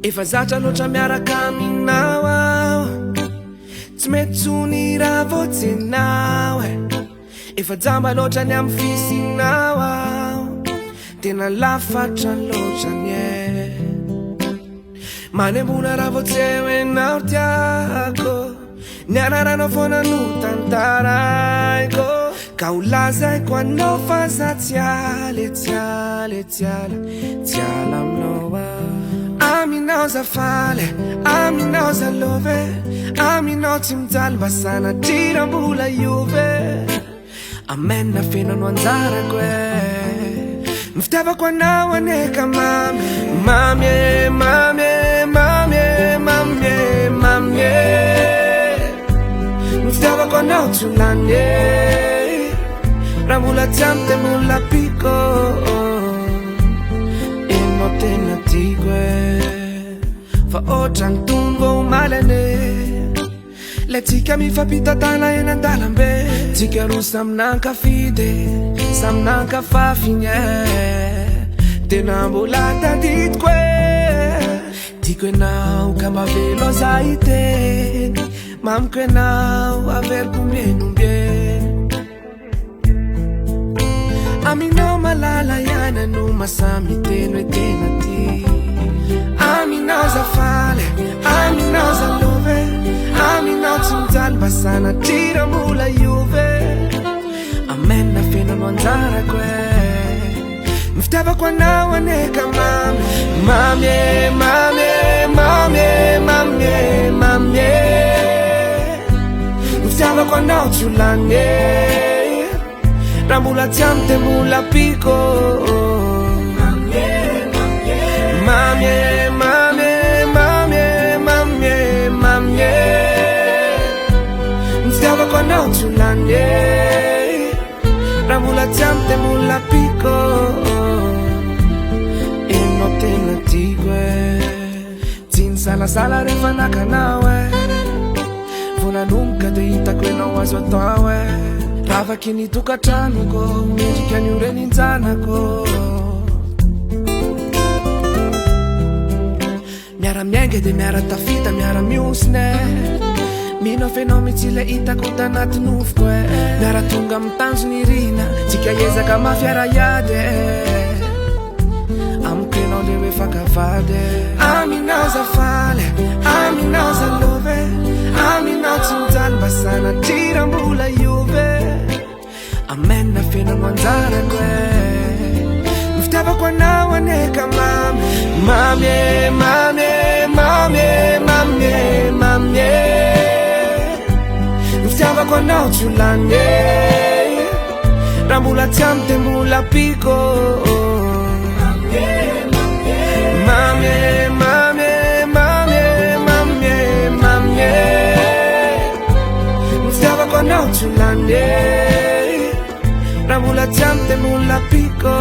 Efa zatra loatra miaraka aminao aho, tsy mety tsony raha voatsinao efa jamba loatra ny amin'ny fisinao aho, tena lafatra loatrany manembola raha voatseho enao tiako, ny anaranao foana no tantaraiko, ka ho lazaiko anao fa za tsy ala aminao aminao za faly, aminao za love, aminao tsy mijaly mba sanadriram-bola iove, amena fenano anjarako ny fitiavako anao aneka mamy ny fitiavako anao tsy olany raha mbola tsy ampy de mbola piko enao tena tiako fa ohatrany tongo malane le tsika mifampitatana eny an-dalambe, tsika roa samy nankafide samy nankafafiny tena mbola tadidiko tiako enao ka mavelo za iteny mamiko enao averiko mienombe, aminao malala ihany no masamy teno e tena ty, aminao za faly, aminao za love, aminao tsy mijaly mba sanadriram-bola iove, amena fenano anjarako ny fitiavako anao aneka ny fitiavako anao tsy olany raha mbola tsy ampy de mbola piko ny fitiavako anao tsy olany raha mbola tsy ampy de mbola piko enao tena tiako tsy nisalasala rehefa nakanao vonanomboka de hitako enao azo atao ravaky ny tokantranoko mendrika ny oreninjanako, miara miainga de miara tafita miara miosine, mino fenao mitsy le hitako tanaty nofoko miara tonga amin'ny tanjony rina, tsika ezaka mafiara iady amiko enao le hoe fakavady, aminao za faly, aminao za love, aminao tsy mijaly mba sanadriram-bola iove, amena fenano anjarako ny fitiavako anao aneka ny fitiavako anao tsy olany raha mbola tsy ampy de mbola piko ny fitiavako anao tsy olany raha mbola tsy ampy de mbola piko